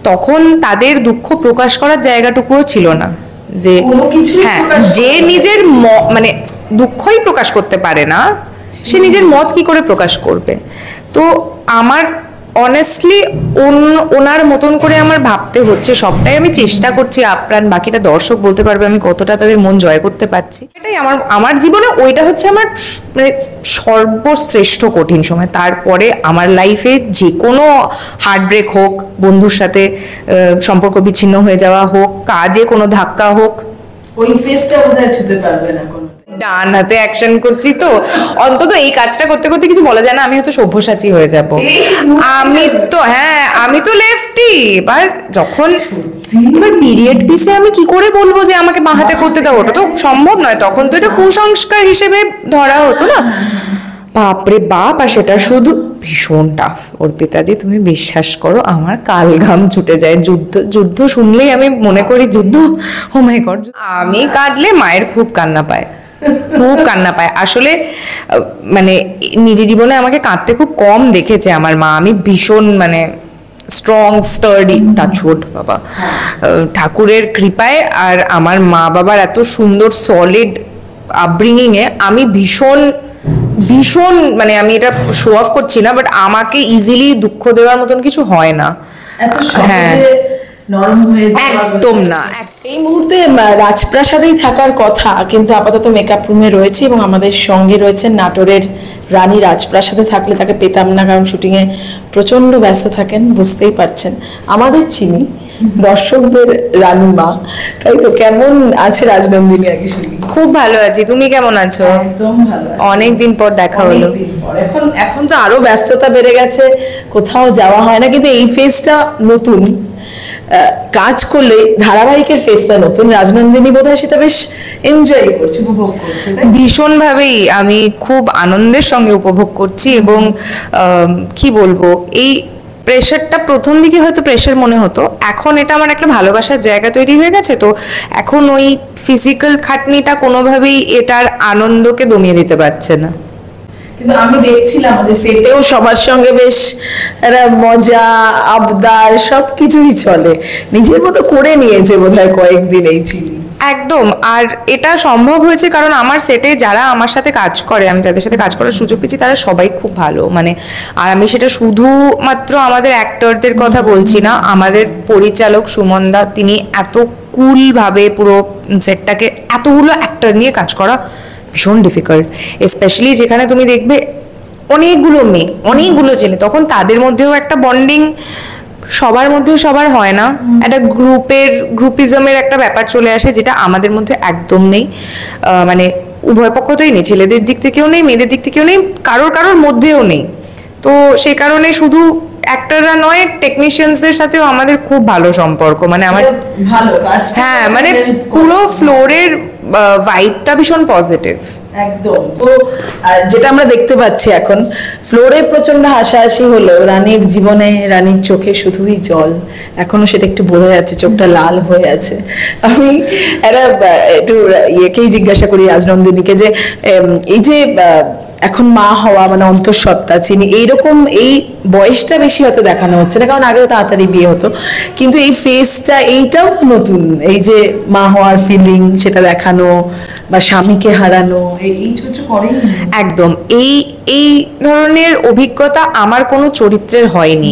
তখন তাদের দুঃখ প্রকাশ করার জায়গাটুকুও ছিল না, যে হ্যাঁ যে নিজের মানে দুঃখই প্রকাশ করতে পারে না, সে নিজের মত কি করে প্রকাশ করবে। তো আমার অনেস্টলি ওনার মতন করে আমার ভাবতে হচ্ছে, সবটাই আমি চেষ্টা করছি আপ্রাণ, বাকিটা দর্শক বলতে পারবে আমি কতটা তাদের মন জয় করতে পারছি। এটাই আমার জীবনে ওইটা হচ্ছে আমার মানে সর্বশ্রেষ্ঠ কঠিন সময়। তারপরে আমার লাইফে যে কোনো হার্টব্রেক হোক, বন্ধুর সাথে সম্পর্ক বিচ্ছিন্ন হয়ে যাওয়া হোক, কাজে কোনো ধাক্কা হোক, ওই ফেসটা বোধহয় ছুতে পারবে না কোনো। ডান হাতে অ্যাকশন করছি তো অন্তত এই কাজটা করতে করতে কিছু বলা যায় না, আমি হয়তো সভ্যসাচী হয়ে যাব। আমি তো লেফটি। এবার যখন পিরিয়ড পিসে আমি কি করে বলবো যে আমাকে বাঁ হাতে করতে দাও, ওটা তো সম্ভব নয়। তখন তো এটা কুসংস্কার হিসেবে ধরা হতো না। বাপরে বাপ, আর সেটা শুধু ভীষণ টাফ। অর্পিতাদি তুমি বিশ্বাস করো আমার কাল ঘাম ছুটে যায়। যুদ্ধ শুনলেই আমি মনে করি যুদ্ধ, ও মাই গড। আমি কাঁদলে মায়ের খুব কান্না পায়, খুব কান্না পায়। আসলে মানে নিজে জীবনে আমাকে কাঁদতে খুব কম দেখেছে আমার মা। আমি ভীষণ মানে স্ট্রং, স্টার্ডি, টাচউড বাবা, ঠাকুরের কৃপায় আর আমার মা বাবার এত সুন্দর সলিড আপব্রিঙিং এ আমি ভীষণ মানে আমি এটা শো অফ করছি না, বাট আমাকে ইজিলি দুঃখ দেওয়ার মতন কিছু হয় না। হ্যাঁ, একদম না। এই মুহূর্তে রাজপ্রাসাদেই থাকার কথা, কিন্তু আপাতত মেকআপ রুমে রয়েছে এবং আমাদের সঙ্গে রয়েছেন নাটোরের রানী। রাজপ্রাসাদে থাকলে তাকে পেতাম না, কারণ শুটিংয়ে প্রচন্ড ব্যস্ত থাকেন, বুঝতেই পারছেন। আমাদের চিনি দর্শকদের রানী মা, তাই তো। কেমন আছে রাজনন্দিনী? আগে শুনি। খুব ভালো আছি, তুমি কেমন আছো? একদম ভালো। অনেকদিন পর দেখা হলো। এখন তো আরো ব্যস্ততা বেড়ে গেছে, কোথাও যাওয়া হয় না, কিন্তু এই ফেজটা নতুন। কাজ করলে ধারাবাহিকের ফেসটা নতুন। রাজনন্দিনী বোধহয় সেটা বেশ এনজয় করছে, উপভোগ করছে। ভীষণভাবেই আমি খুব আনন্দের সঙ্গে উপভোগ করছি। এবং কি বলবো, এই প্রেশারটা প্রথম দিকে হয়তো প্রেশার মনে হতো, এখন এটা আমার একটা ভালোবাসার জায়গা তৈরি হয়ে গেছে। তো এখন ওই ফিজিক্যাল খাটনিটা কোনোভাবেই এটার আনন্দকে দমিয়ে দিতে পারছে না। কিন্তু আমি দেখছিলাম আমাদের সেটেও সবার সঙ্গে বেশ একটা মজা, আবদার সবকিছুই চলে, নিজের মতো করে নিয়েছে বোধহয় কয়েকদিন এই চিনি। একদম। আর এটা সম্ভব হয়েছে কারণ আমার সেটে যারা আমার সাথে কাজ করে, আমি যাদের সাথে কাজ করার সুযোগ পেয়েছি, তারা সবাই খুব ভালো। মানে আর আমি সেটা শুধুমাত্র আমাদের অ্যাক্টরদের কথা বলছি না, আমাদের পরিচালক সুমন দা, তিনি এত কুলভাবে পুরো সেটটাকে, এতগুলো অ্যাক্টর নিয়ে কাজ করা ভীষণ ডিফিকাল্ট। স্পেশালি যেখানে তুমি দেখবে অনেকগুলো মেয়ে, অনেকগুলো ছেলে, তখন তাদের মধ্যেও একটা বন্ডিং সবার মধ্যে সবার হয় না, একটা গ্রুপিজমের একটা ব্যাপার চলে আসে, যেটা আমাদের মধ্যে একদম নেই। মানে উভয় পক্ষতেই নেই, ছেলেদের দিক থেকেও নেই, মেয়েদের দিক থেকেও নেই, কারোর মধ্যেও নেই। তো সে কারণে শুধু অ্যাক্টররা নয়, টেকনিশিয়ানসদের সাথেও আমাদের খুব ভালো সম্পর্ক। মানে আমার ভালো কাজ, হ্যাঁ, মানে পুরো ফ্লোরের ভাইবটা ভীষণ পজিটিভ। একদম। তো যেটা আমরা দেখতে পাচ্ছি এখন ফ্লোরে প্রচন্ড হাসাহাসি হলো, রানীর জীবনে, রানীর চোখে শুধুই জল, এখনো সেটা একটু বোঝা যাচ্ছে, চোখটা লাল হয়ে আছে। আমি একটু ইয়েকেই জিজ্ঞাসা করি রাজনন্দিনীকে, যে এই যে এখন মা হওয়া মানে অন্তঃসত্ত্বা চিনি, এইরকম এই বয়সটা বেশি হয়তো দেখানো হচ্ছে না, কারণ আগেও তাড়াতাড়ি বিয়ে হতো, কিন্তু এই ফেসটা এইটাও তো নতুন, এই যে মা হওয়ার ফিলিং সেটা দেখানো বা স্বামীকে হারানো, এই চরিত্র করেই একদম। এই ধরনের অভিজ্ঞতা আমার কোনো চরিত্রের হয়নি,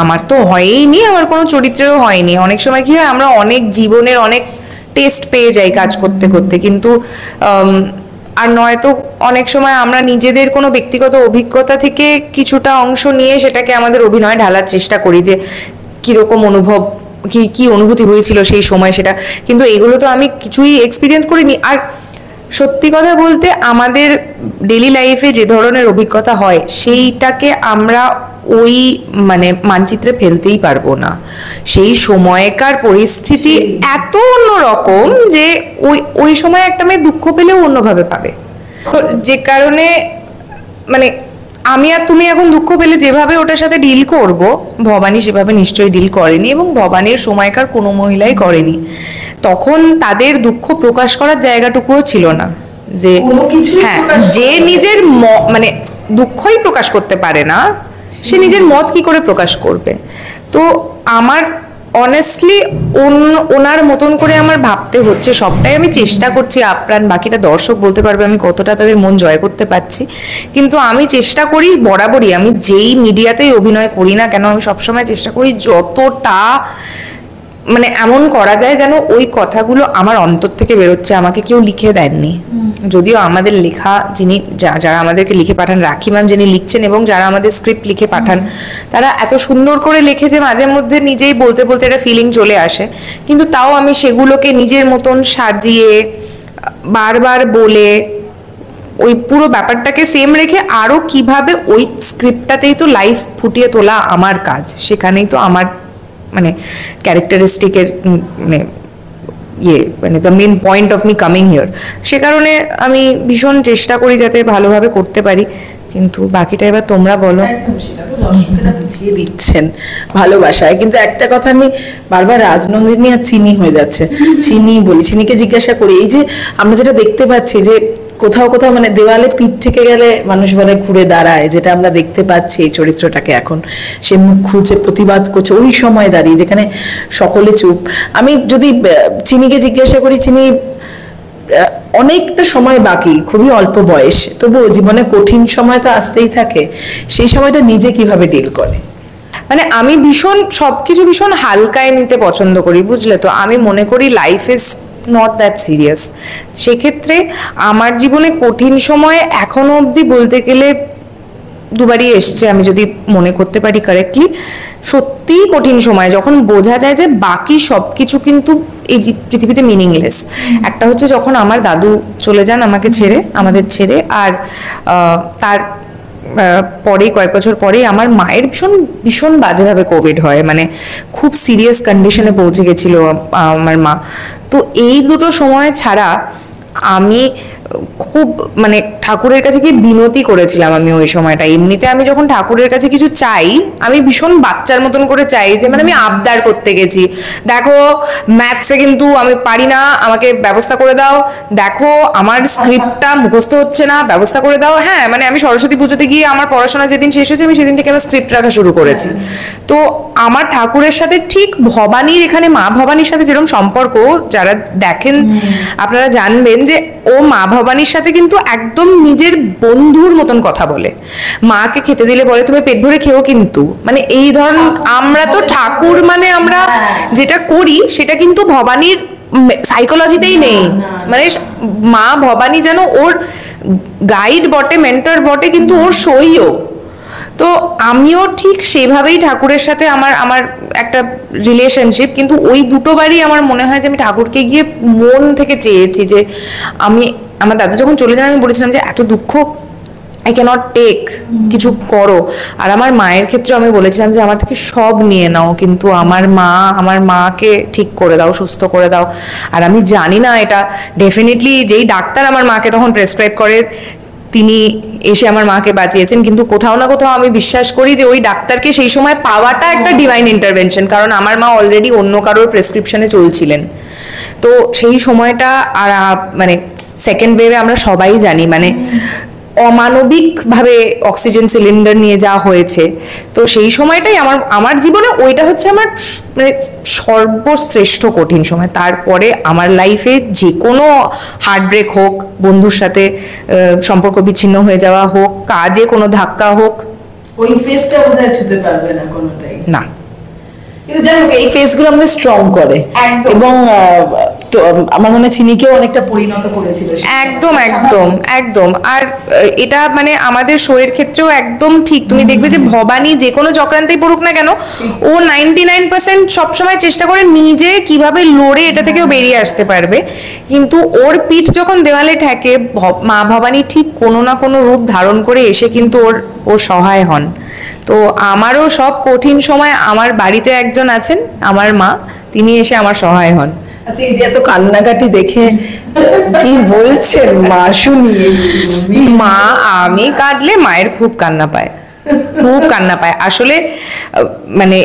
আমার তো হয়ইনি, আমার কোনো চরিত্রেরও হয়নি। অনেক সময় কি হয়, আমরা অনেক জীবনের অনেক টেস্ট পেয়ে যাই কাজ করতে করতে, কিন্তু আর নয়তো অনেক সময় আমরা নিজেদের কোনো ব্যক্তিগত অভিজ্ঞতা থেকে কিছুটা অংশ নিয়ে সেটাকে আমাদের অভিনয়ে ঢালার চেষ্টা করি, যে কিরকম অনুভব, কি অনুভূতি হয়েছিল সেই সময় সেটা। কিন্তু এগুলো তো আমি কিছুই এক্সপিরিয়েন্স করিনি। আর সত্যি কথা বলতে আমাদের ডেইলি লাইফে যে ধরনের অভিজ্ঞতা হয়, সেইটাকে আমরা ওই মানে মানচিত্রে ফেলতেই পারবো না। সেই সময়কার পরিস্থিতি এত অন্যরকম যে ওই সময় একটা মেয়ে দুঃখ পেলেও অন্যভাবে পাবে। তো যে কারণে মানে আমি আর তুমি এখন দুঃখ পেলে যেভাবে ওটার সাথে ডিল করব, ভবানী সেভাবে নিশ্চয়ই ডিল করেনি, এবং ভবানীর সময়কার কোনো মহিলাই করেনি। তখন তাদের দুঃখ প্রকাশ করার জায়গাটুকুও ছিল না, যে হ্যাঁ যে নিজের মানে দুঃখই প্রকাশ করতে পারে না, সে নিজের মত কি করে প্রকাশ করবে। তো আমার অনেস্টলি ওনার মতন করে আমার ভাবতে হচ্ছে, সবটাই আমি চেষ্টা করছি আপ্রাণ, বাকিটা দর্শক বলতে পারবে আমি কতটা তাদের মন জয় করতে পারছি, কিন্তু আমি চেষ্টা করি বরাবরই, আমি যেই মিডিয়াতেই অভিনয় করি না কেন আমি সবসময় চেষ্টা করি যতটা মানে এমন করা যায় যেন ওই কথাগুলো আমার অন্তর থেকে বেরোচ্ছে, আমাকে কেউ লিখে দেননি। যদিও আমাদের লেখা যিনি যারা আমাদেরকে লিখে পাঠান, রাখি ম্যাম যিনি লিখছেন এবং যারা আমাদের স্ক্রিপ্ট লিখে পাঠান, তারা এত সুন্দর করে লেখে যে মাঝে মধ্যে নিজেই বলতে বলতে একটা ফিলিং চলে আসে, কিন্তু তাও আমি সেগুলোকে নিজের মতন সাজিয়ে বারবার বলে ওই পুরো ব্যাপারটাকে সেম রেখে আরো কিভাবে ওই স্ক্রিপ্টটাতেই তো লাইফ ফুটিয়ে তোলা আমার কাজ, সেখানেই তো আমার মানে ক্যারেক্টারিস্টিকের মানে মানে the main point of me coming here. সে কারণে আমি ভীষণ চেষ্টা করি যাতে ভালোভাবে করতে পারি, কিন্তু বাকিটা এবার তোমরা বলো। সেটা তো দর্শকেরা বুঝিয়ে দিচ্ছেন ভালোবাসায়, কিন্তু একটা কথা আমি বারবার রাজনন্দিনী আর চিনি হয়ে যাচ্ছে, চিনি বলি, চিনিকে জিজ্ঞাসা করি, এই যে আমরা যেটা দেখতে পাচ্ছি যে কোথাও কোথাও মানে দেওয়ালে পিঠ থেকে গেলে মানুষ বলে ঘুরে দাঁড়ায়, যেটা আমরা দেখতে পাচ্ছি এই চরিত্রটাকে এখন সে মুখ খুলছে, প্রতিবাদ করছে ওই সময় দাঁড়িয়ে যেখানে সকলে চুপ। আমি যদি চিনিকে জিজ্ঞাসা করি, চিনি অনেকটা সময় বাকি, খুবই অল্প বয়স, তবুও জীবনে কঠিন সময় তো আসতেই থাকে, সেই সময়টা নিজে কিভাবে ডিল করে? মানে আমি ভীষণ সবকিছু ভীষণ হালকায় নিতে পছন্দ করি, বুঝলে তো। আমি মনে করি life is not that serious. সেক্ষেত্রে আমার জীবনে কঠিন সময় এখনো অবধি বলতে গেলে দুবারই এসছে, আমি যদি মনে করতে পারি কারেক্টলি। সত্যিই কঠিন সময় যখন বোঝা যায় যে বাকি সব কিছু কিন্তু এই পৃথিবীতে মিনিংলেস। একটা হচ্ছে যখন আমার দাদু চলে যান আমাকে ছেড়ে, আমাদের ছেড়ে, আর তার পরেই কয়েক বছর পরেই আমার মায়ের ভীষণ ভীষণ বাজেভাবে কোভিড হয়, মানে খুব সিরিয়াস কন্ডিশনে পৌঁছে গেছিল আমার মা। তো এই দুটো সময় ছাড়া আমি খুব মানে ঠাকুরের কাছে গিয়ে বিনতি করেছিলাম আমি ওই সময়টা। এমনিতে আমি যখন ঠাকুরের কাছে কিছু চাই আমি ভীষণ বাচ্চার মতন করে চাই, যে মানে আমি আবদার করতে গেছি, দেখো ম্যাথসে কিন্তু আমি পারি না, আমাকে ব্যবস্থা করে দাও, দেখো আমার স্ক্রিপ্টটা মুখস্থ হচ্ছে না, ব্যবস্থা করে দাও। হ্যাঁ, মানে আমি সরস্বতী পুজোতে গিয়ে আমার পড়াশোনা যেদিন শেষ হয়েছে আমি সেদিন থেকে আমার স্ক্রিপ্ট রাখা শুরু করেছি। তো আমার ঠাকুরের সাথে ঠিক ভবানীর, এখানে মা ভবানীর সাথে যেরকম সম্পর্ক, যারা দেখেন আপনারা জানবেন যে ও মা ভবানীর সাথে কিন্তু একদম নিজের বন্ধুর মতন কথা বলে। মাকে খেতে দিলে বলে তুমি পেট ভরে খেও, কিন্তু মানে এই ধরনের আমরা তো ঠাকুর মানে আমরা যেটা করি সেটা কিন্তু ভবানীর সাইকোলজিতেই নেই। মানে মা ভবানী যেন ওর গাইড বটে, মেন্টর বটে, কিন্তু ওর সইও। তো আমিও ঠিক সেইভাবেই ঠাকুরের সাথে আমার একটা রিলেশনশিপ, কিন্তু ওই দুটোবারই আমার মনে হয় যে আমি ঠাকুরকে গিয়ে মন থেকে চেয়েছি যে আমার দাদু যখন চলে যান আমি বলেছিলাম যে এত দুঃখ আই ক্যানট টেক, কিছু করো। আর আমার মায়ের ক্ষেত্রে আমি বলেছিলাম যে আমার থেকে সব নিয়ে নাও, কিন্তু আমার মাকে ঠিক করে দাও, সুস্থ করে দাও। আর আমি জানি না এটা ডেফিনেটলি যেই ডাক্তার আমার মাকে তখন প্রেসক্রাইব করে তিনি এসে আমার মাকে বাঁচিয়েছেন, কিন্তু কোথাও না কোথাও আমি বিশ্বাস করি যে ওই ডাক্তারকে সেই সময় পাওয়াটা একটা ডিভাইন ইন্টারভেনশন, কারণ আমার মা অলরেডি অন্য কারোর প্রেসক্রিপশনে চলছিলেন। তো সেই সময়টা আর মানে সেকেন্ড ওয়েভে আমরা সবাই জানি মানে অমানবিকভাবে অক্সিজেন সিলিন্ডার নিয়ে যাওয়া হয়েছে। তো সেই সময়টাই আমার জীবনে ওইটা হচ্ছে আমার মানে সর্বশ্রেষ্ঠ কঠিন সময়। তারপরে আমার লাইফে যে কোনো হার্টব্রেক হোক, বন্ধুর সাথে সম্পর্ক বিচ্ছিন্ন হয়ে যাওয়া হোক, কাজে কোনো ধাক্কা হোক, ওই ফেসটা বোধহয় ছুতে পারবে না কোনোটাই না। কিন্তু যাই হোক এই ফেসগুলো আমাদের স্ট্রং করে, এবং তো আমার মনে হয় চিনিকেও অনেকটা পরিণত করেছিল। একদম একদম একদম। আর এটা মানে আমাদের শোয়ের ক্ষেত্রেও একদম ঠিক। তুমি দেখবে যে ভবানী যে কোনো চক্রান্তেই পড়ুক না কেন, ও 99% সবসময় চেষ্টা করে নিজে কিভাবে লড়ে এটা থেকেও বেরিয়ে আসতে পারবে, কিন্তু ওর পিঠ যখন দেওয়ালে ঠেকে মা ভবানী ঠিক কোনো না কোনো রূপ ধারণ করে এসে কিন্তু ওর সহায় হন। তো আমারও সব কঠিন সময় আমার বাড়িতে একজন আছেন, আমার মা, তিনি এসে আমার সহায় হন। আচ্ছা, এই যে এত কান্নাকাটি দেখে কি বলছেন মা শুনি? মা, আমি কাঁদলে মায়ের খুব কান্না পায়, খুব কান্না পায়। আসলে মানে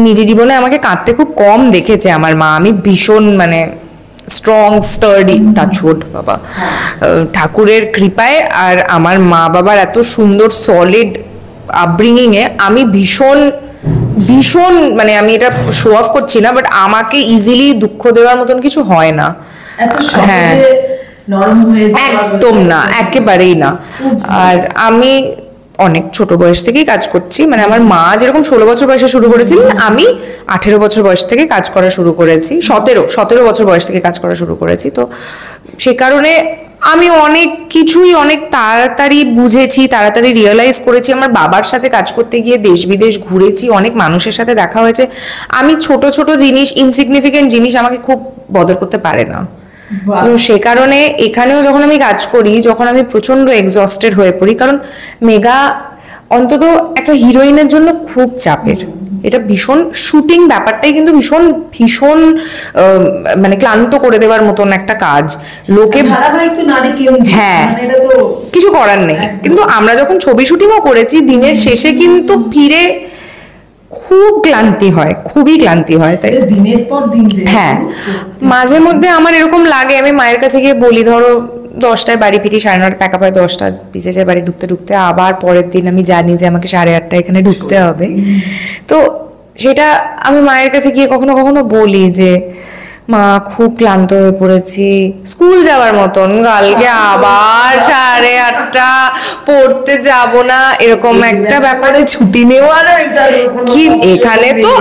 নিজে জীবনে আমাকে কাঁদতে খুব কম দেখেছে আমার মা। আমি ভীষণ মানে স্ট্রং, স্টার্ডি, টাচউড বাবা, ঠাকুরের কৃপায় আর আমার মা বাবার এত সুন্দর সলিড আপব্রিঙ্গিং এ আমি ভীষণ ভীষণ, মানে আমি এটা শো অফ করছি না, বাট আমাকে ইজিলি দুঃখ দেওয়ার মতন কিছু হয় না। হ্যাঁ, নরম হয়ে একদম না, একেবারেই না। আর আমি অনেক ছোট বয়স থেকেই কাজ করছি, মানে আমার মা যেরকম 16 বছর বয়সে শুরু করেছিলেন, আমি 18 বছর বয়স থেকে কাজ করা শুরু করেছি, 17 বছর বয়স থেকে কাজ করা শুরু করেছি। তো সে কারণে আমি অনেক কিছুই অনেক তাড়াতাড়ি বুঝেছি, তাড়াতাড়ি রিয়েলাইজ করেছি। আমার বাবার সাথে কাজ করতে গিয়ে দেশ বিদেশ ঘুরেছি, অনেক মানুষের সাথে দেখা হয়েছে। আমি ছোট ছোট জিনিস, ইনসিগনিফিকেন্ট জিনিস আমাকে খুব বদর করতে পারে না। তো সে কারণে এখানেও যখন আমি কাজ করি, যখন আমি প্রচন্ড এক্সস্টেড হয়ে পড়ি, কারণ মেগা অন্তত একটা হিরোইনের জন্য খুব চাপের। এটা ভীষণ, শুটিং ব্যাপারটাই কিন্তু ভীষণ ভীষণ মানে ক্লান্ত করে দেওয়ার মতন একটা কাজ। লোকে হ্যাঁ, কিছু করার নেই। কিন্তু আমরা যখন ছবি শুটিংও করেছি, দিনের শেষে কিন্তু ফিরে খুব ক্লান্তি হয়, খুবই ক্লান্তি হয়। তাই দিনের পর দিন, হ্যাঁ, মাঝে মধ্যে আমার এরকম লাগে, আমি মায়ের কাছে গিয়ে বলি, ধরো 10টায় বাড়ি ফিরি, 9:30 প্যাক আপ হয়, 10টা বেজে যায় বাড়ি ঢুকতে ঢুকতে। আবার পরের দিন আমি জানি যে আমাকে 8:30 এখানে ঢুকতে হবে। তো সেটা আমি মায়ের কাছে গিয়ে কখনো কখনো বলি যে মা খুব ক্লান্ত হয়ে পড়েছি, স্কুল যাওয়ার মতন, কালকে আবার 8:30 পড়তে যাব না, এরকম একটা ব্যাপারে ছুটি নেওয়ারও কি এখানে। তো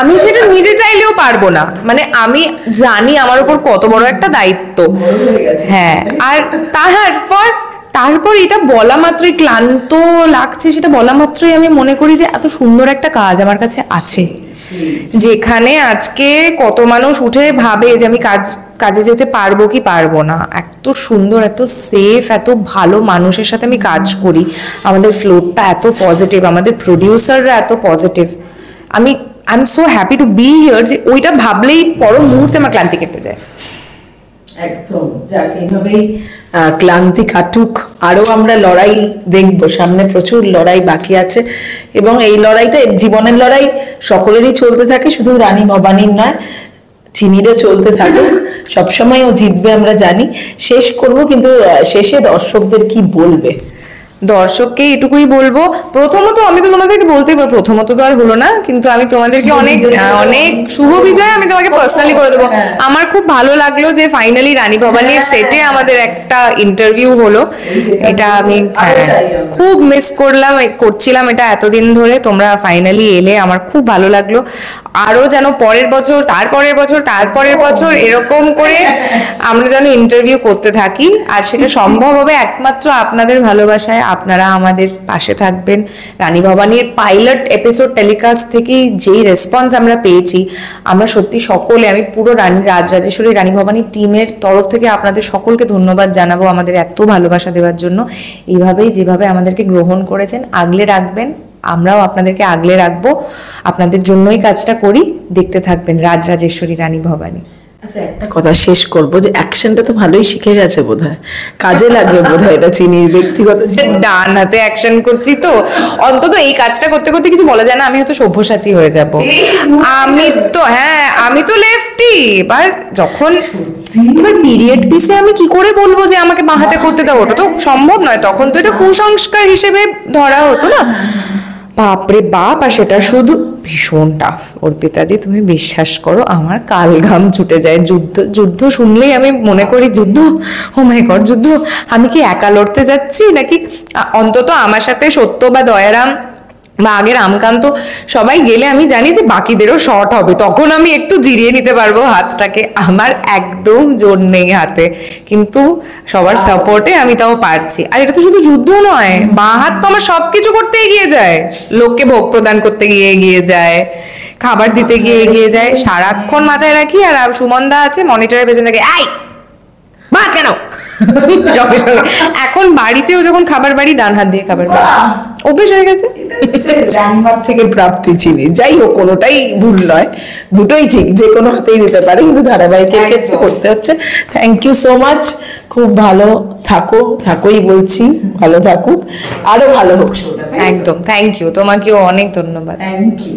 আমি সেটা নিজে চাইলেও পারবো না, মানে আমি জানি আমার উপর কত বড় একটা দায়িত্ব। হ্যাঁ, আর তারপর এটা বলা মাত্রই কান্ত লাগছে, সেটা বলা মাত্রই আমি মনে করি যে এত সুন্দর একটা কাজ আমার কাছে আছে, যেখানে আজকে কত মানুষ উঠে ভাবে যে আমি কাজে যেতে পারবো কি পারবো না। এত সুন্দর, এত সেফ, এত ভালো মানুষের সাথে আমি কাজ করি, আমাদের ফ্লোরটা এত পজিটিভ, আমাদের প্রডিউসাররা এত positive. I am so happy to B here, যে ওইটা ভাবলেই পর মুহূর্তে আমার ক্লান্তি কেটে যায়। একদম, যাক এইভাবেই ক্লান্তি কাটুক। আরো আমরা লড়াই দেখবো, সামনে প্রচুর লড়াই বাকি আছে, এবং এই লড়াইটা জীবনের লড়াই সকলেরই চলতে থাকে, শুধু রানী ভবানীর নয়, চিনিরও চলতে থাকুক। সবসময় ও জিতবে আমরা জানি। শেষ করব, কিন্তু শেষে দর্শকদের কি বলবে? দর্শককে এটুকুই বলবো, প্রথমত আমি তো তোমাদেরকে বলতেই পারবো, প্রথমত তো আর হলো না, কিন্তু আমি তোমাদেরকে অনেক অনেক শুভ বিজয় আমি তোমাকে পার্সোনালি করে দেবো। আমার খুব ভালো লাগলো যে ফাইনালি রানী ভবানীর সেটে আমাদের একটা ইন্টারভিউ হলো। এটা আমি খুব মিস করছিলাম এটা এতদিন ধরে। তোমরা ফাইনালি এলে, আমার খুব ভালো লাগলো। আরো যেন পরের বছর, তারপরের বছর, তারপরের বছর এরকম করে আমরা যেন ইন্টারভিউ করতে থাকি, আর সেটা সম্ভব হবে একমাত্র আপনাদের ভালোবাসায়। আপনারা আমাদের পাশে থাকবেন। রানী ভবানীর পাইলট এপিসোড টেলিকাস্ট থেকে যেই রেসপন্স আমরা পেয়েছি, আমরা সত্যি সকলে, আমি পুরো রাজরাজেশ্বরী রানী ভবানীর টিমের তরফ থেকে আপনাদের সকলকে ধন্যবাদ জানাবো আমাদের এত ভালোবাসা দেওয়ার জন্য। এইভাবেই যেভাবে আমাদেরকে গ্রহণ করেছেন, আগলে রাখবেন, আমরাও আপনাদেরকে আগলে রাখবো। আপনাদের জন্যই কাজটা করি, দেখতে থাকবেন রাজরাজেশ্বরী রানী ভবানী। আচ্ছা, একটা কথা শেষ করব, যে অ্যাকশনটা তো ভালোই শিখে গেছে বোধহয়, কাজে লাগবে বোধহয় এটা চিনির ব্যক্তিগত। ডান হাতে অ্যাকশন করছি তো, অন্তত এই কাজটা করতে করতে কিছু বলা যায় না, আমি হয়তো সভ্যসাচী হয়ে যাব। আমি তো লেফটি। এবার পিরিয়ড পিসে আমি কি করে বলবো যে আমাকে বাঁ হাতে করতে দাও? ওটা তো সম্ভব নয়, তখন তো এটা কুসংস্কার হিসেবে ধরা হতো না। বাপরে বাপ, আর সেটা শুধু ভীষণ টাফ। অর্পিতাদি, তুমি বিশ্বাস করো, আমার কাল ঘাম ছুটে যায়। যুদ্ধ শুনলেই আমি মনে করি যুদ্ধ, ও মাই গড, যুদ্ধ। আমি কি একা লড়তে যাচ্ছি নাকি? অন্তত আমার সাথে সত্য বা দয়ারাম বা আগের আমকান্ত সবাই গেলে আমি জানি যে বাকিদেরও শর্ট হবে, তখন আমি একটু জিরিয়ে নিতে পারবো হাতটাকে। আমার একদম জোর নেই হাতে, কিন্তু সবার সাপোর্টে আমি তাও পারছি। আর এটা তো শুধু যুদ্ধ নয়, বাঁ হাত তো আমার সবকিছু করতে এগিয়ে যায়, লোককে ভোগ প্রদান করতে গিয়ে এগিয়ে যায়, খাবার দিতে গিয়ে এগিয়ে যায়, সারাক্ষণ মাথায় রাখি। আর সুমনদা আছে মনিটরের পেছনে থেকে, আই মা কেন সঙ্গে সঙ্গে। এখন বাড়িতেও যখন খাবার বাড়ি, ডান হাত দিয়ে খাবার বাড়ি অভ্যেস হয়ে গেছে। রান্নার থেকে প্রাপ্তি চিনি, যাই হোক, কোনোটাই ভুল নয়, দুটোই ঠিক, যে কোনো হাতেই দিতে পারে, কিন্তু ধারাবাহিকের ক্ষেত্রে করতে হচ্ছে। থ্যাংক ইউ সো মাচ, খুব ভালো থাকোই বলছি, ভালো থাকুক, আরো ভালো হোক। একদম, থ্যাংক ইউ, তোমাকেও অনেক ধন্যবাদ। Thank you.